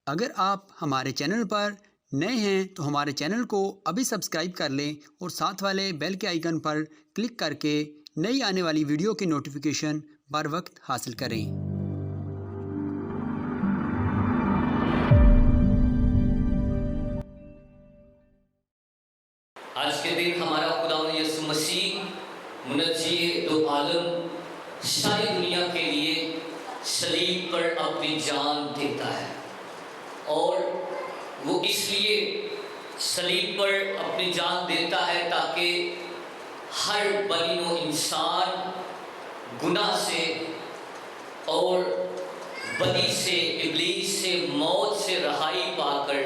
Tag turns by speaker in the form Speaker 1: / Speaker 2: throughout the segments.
Speaker 1: اگر آپ ہمارے چینل پر نئے ہیں تو ہمارے چینل کو ابھی سبسکرائب کر لیں اور ساتھ والے بیل کے آئیکن پر کلک کر کے نئی آنے والی ویڈیو کی نوٹیفیکیشن بر وقت حاصل کریں۔
Speaker 2: آج کے دن ہمارا خداوند یسوع مسیح منجی دو عالم ساری دنیا کے لیے صلیب پر اپنی جان دیتا ہے، اور وہ اس لیے صلیب پر اپنی جان دیتا ہے تاکہ ہر بنی نوع انسان گناہ سے اور بدی سے، ابلیس سے، موت سے رہائی پا کر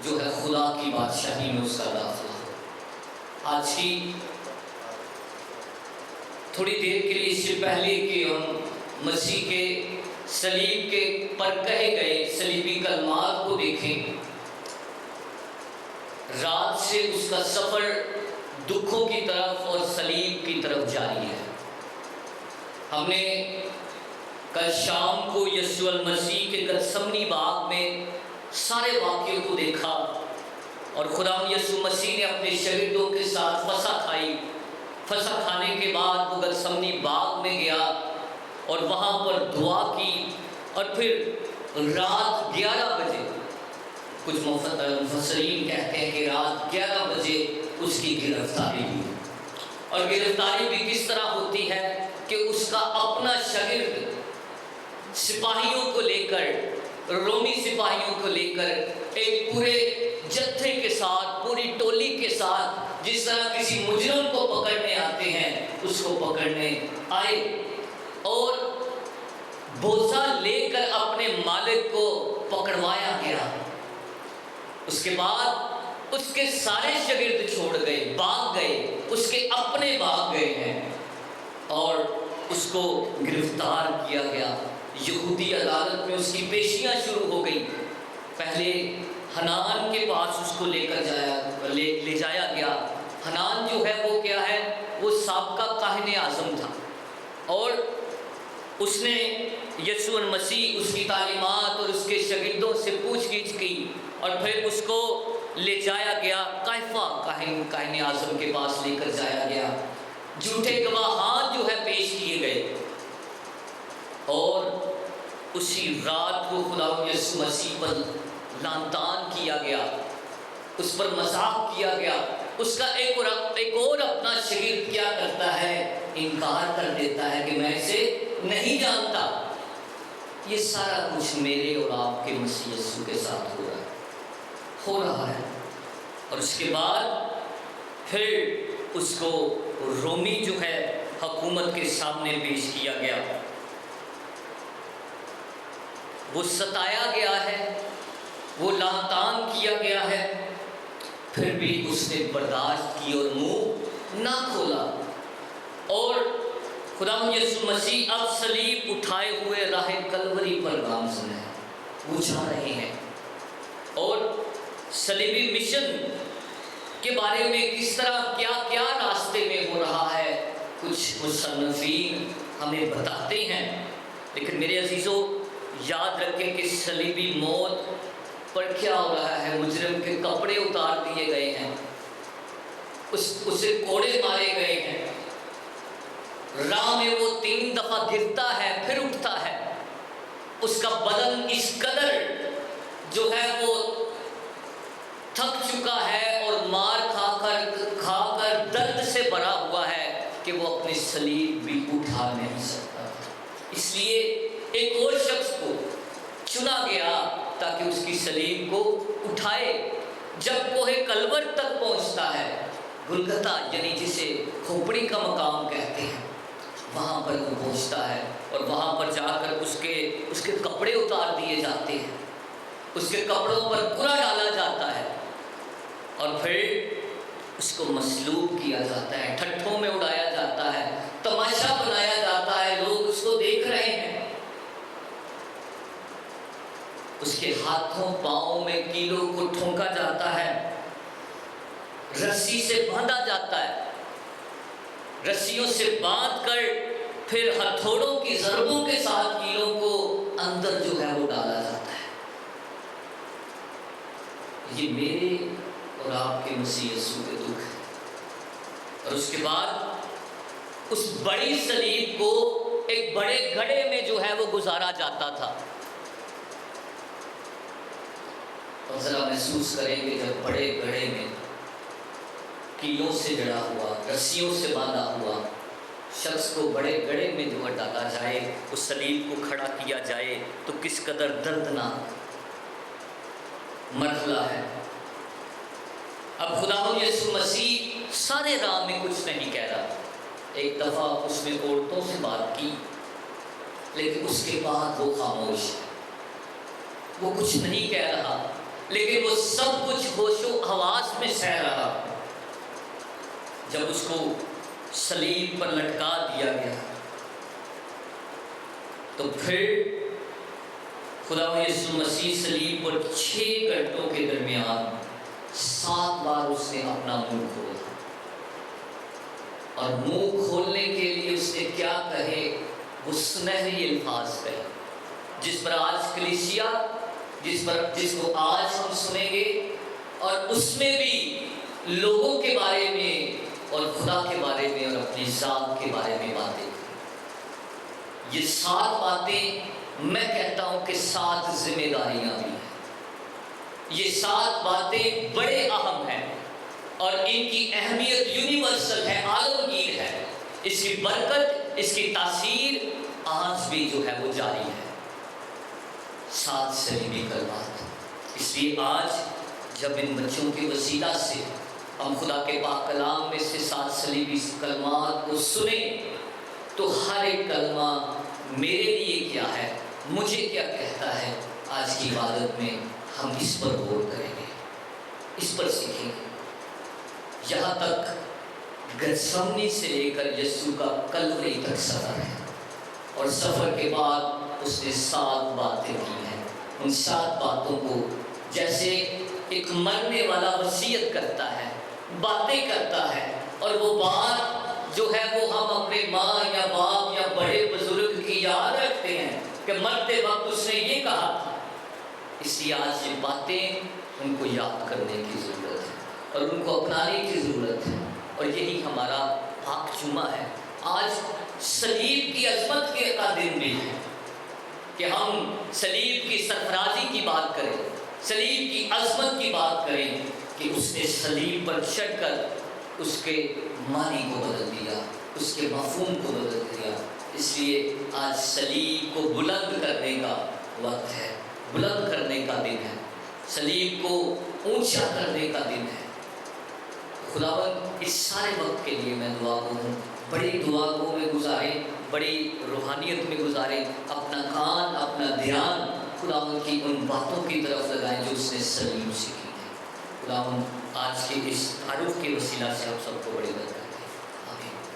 Speaker 2: جو ہے خدا کی بادشاہی میں اس کا داخلہ ہو۔ آج کی تھوڑی دیر کے لیے اس سے پہلے کہ ہم مسیح کے صلیب کے پر کہے گئے صلیبی کلمات کو دیکھیں، رات سے اس کا سفر دکھوں کی طرف اور صلیب کی طرف جاری ہے۔ ہم نے کل شام کو یسوع المسیح کے گتسمنی باغ میں سارے واقعوں کو دیکھا، اور خدا یسوع مسیح نے اپنے شاگردوں کے ساتھ فسح کھائی۔ فسح کھانے کے بعد وہ گتسمنی باغ میں گیا اور وہاں پر دعا کی، اور پھر رات 11 بجے، کچھ مفسرین کہتے ہیں کہ رات 11 بجے اس کی گرفتاری ہوئی۔ اور گرفتاری بھی کس طرح ہوتی ہے کہ اس کا اپنا شاگرد سپاہیوں کو لے کر، رومی سپاہیوں کو لے کر ایک پورے جتھے کے ساتھ، پوری ٹولی کے ساتھ، جس طرح کسی مجرم کو پکڑنے آتے ہیں اس کو پکڑنے آئے، اور بوسہ لے کر اپنے مالک کو پکڑوایا گیا۔ اس کے بعد اس کے سارے شاگرد چھوڑ گئے، بھاگ گئے، اس کے اپنے بھاگ گئے ہیں، اور اس کو گرفتار کیا گیا۔ یہودی عدالت میں اس کی پیشیاں شروع ہو گئی۔ پہلے حنان کے پاس اس کو لے جایا گیا۔ حنان جو ہے وہ کیا ہے، وہ سابقہ کاہن اعظم تھا، اور اس نے یسوع المسیح، اس کی تعلیمات اور اس کے شاگردوں سے پوچھ گچھ کی، اور پھر اس کو لے جایا گیا قیافہ کاہن اعظم کے پاس لے کر جایا گیا۔ جھوٹے گواہان جو ہے پیش کیے گئے، اور اسی رات کو خدا یسوع مسیح پر لعن کیا گیا، اس پر مذاق کیا گیا۔ اس کا ایک اور اپنا شاگرد کیا کرتا ہے، انکار کر دیتا ہے کہ میں اسے نہیں جانتا۔ یہ سارا کچھ میرے اور آپ کے مسیح یسوع کے ساتھ ہو رہا ہے۔ اور اس کے بعد پھر اس کو رومی جو ہے حکومت کے سامنے پیش کیا گیا، وہ ستایا گیا ہے، وہ لعن کیا گیا ہے، پھر بھی اس نے برداشت کی اور منہ نہ کھولا۔ اور خدا یسوع مسیح اب صلیب اٹھائے ہوئے راہ کلوری پر گامزن ہے، وہ جا رہے ہیں، اور صلیبی مشن کے بارے میں کس طرح کیا کیا راستے میں ہو رہا ہے کچھ مصنفین ہمیں بتاتے ہیں۔ لیکن میرے عزیزوں، یاد رکھیں کہ صلیبی موت پر کیا ہو رہا ہے، مجرم کے کپڑے اتار دیے گئے ہیں، اسے کوڑے مارے گئے ہیں، راہ میں وہ 3 دفعہ گرتا ہے پھر اٹھتا ہے، اس کا بدن اس قدر جو ہے وہ تھک چکا ہے اور مار کھا کر درد سے بھرا ہوا ہے کہ وہ اپنی صلیب بھی اٹھا نہیں سکتا۔ اس لیے ایک اور شخص کو چنا گیا تاکہ اس کی صلیب کو اٹھائے۔ جب کوہ کلور تک پہنچتا ہے، گلگتا یعنی جسے کھوپڑی کا مقام کہتے ہیں، وہاں پر وہ پہنچتا ہے، اور وہاں پر جا کر اس کے کپڑے اتار دیے جاتے ہیں، اس کے کپڑوں پر پورا ڈالا جاتا ہے، اور پھر اس کو مصلوب کیا جاتا ہے، ٹھٹھوں میں اڑایا جاتا ہے، تماشا بنایا جاتا ہے، لوگ اس کو دیکھ رہے ہیں۔ اس کے ہاتھوں پاؤں میں کیلوں کو ٹھونکا جاتا ہے، رسی سے باندھا جاتا ہے، رسیوں سے باندھ کر پھر ہتھوڑوں کی ضربوں کے ساتھ کیلوں کو اندر جو ہے وہ ڈالا جاتا ہے، یہ میرے اور آپ کے مسیح یسوع کے دکھ ہے. اور اس کے بعد اس بڑی صلیب کو ایک بڑے گھڑے میں جو ہے وہ گزارا جاتا تھا. اور ذرا محسوس کریں کہ جب بڑے گھڑے میں کیلوں سے جڑا ہوا، رسیوں سے باندھا ہوا شخص کو بڑے گڑھے میں جو ڈالا جائے، اس صلیب کو کھڑا کیا جائے، تو کس قدر دردناک مرحلہ ہے. اب خداوند یسوع مسیح سارے راہ میں کچھ نہیں کہہ رہا. ایک دفعہ اس نے عورتوں سے بات کی، لیکن اس کے بعد وہ خاموش ہے، وہ کچھ نہیں کہہ رہا، لیکن وہ سب کچھ ہوش و حواس میں سہ رہا. جب اس کو صلیب پر لٹکا دیا گیا تو پھر خداوند یسوع مسیح صلیب پر 6 گھنٹوں کے درمیان 7 بار اس نے اپنا منہ کھولا. اور منہ کھولنے کے لیے اس نے کیا کہے؟ وہ سنہری الفاظ کہے، جس پر آج کلیسیا، جس کو آج ہم سنیں گے، اور اس میں بھی لوگوں کے بارے میں اور خدا کے بارے میں اور اپنی ذات کے بارے میں باتیں. یہ 7 باتیں میں کہتا ہوں کہ 7 ذمہ داریاں بھی ہیں. یہ 7 باتیں بڑے اہم ہیں اور ان کی اہمیت یونیورسل ہے، عالمگیر ہے. اس کی برکت، اس کی تاثیر آج بھی جو ہے وہ جاری ہے. 7 صلیبی کلمات. اس لیے آج جب ان بچوں کے وسیلہ سے ہم خدا کے پاک کلام میں سے 7 صلیبی کلمات کو سنیں، تو ہر ایک کلمہ میرے لیے کیا ہے، مجھے کیا کہتا ہے. آج کی عبادت میں ہم اس پر غور کریں گے، اس پر سیکھیں گے. یہاں تک گتسمنی سے لے کر یسوع کا کلوری تک سفر ہے، اور سفر کے بعد اس نے 7 باتیں کی ہیں. ان 7 باتوں کو جیسے ایک مرنے والا وصیت کرتا ہے، باتیں کرتا ہے، اور وہ بات جو ہے وہ ہم اپنے ماں یا باپ یا بڑے بزرگ کی یاد رکھتے ہیں کہ مرتے وقت اس نے یہ کہا تھا. اس لیے آج یہ باتیں ان کو یاد کرنے کی ضرورت ہے اور ان کو اپنانے کی ضرورت ہے. اور یہی ہمارا پاک جمعہ ہے. آج صلیب کی عظمت کا دن بھی ہے کہ ہم صلیب کی سرفرازی کی بات کریں، صلیب کی عظمت کی بات کریں کہ اس نے صلیب پر چڑھ کر اس کے معنی کو بدل دیا، اس کے مفہوم کو بدل دیا. اس لیے آج صلیب کو بلند کرنے کا وقت ہے، بلند کرنے کا دن ہے، صلیب کو اونچا کرنے کا دن ہے. خداوند اس سارے وقت کے لیے میں دعا گو ہوں. بڑی دعا گو میں گزاریں، بڑی روحانیت میں گزاریں، اپنا کان، اپنا دھیان خداوند کی ان باتوں کی طرف لگائیں جو اس نے صلیب سیکھی ہے. خداوند آج کے اس تعارف کے وسیلہ سے ہم سب کو بڑی برکت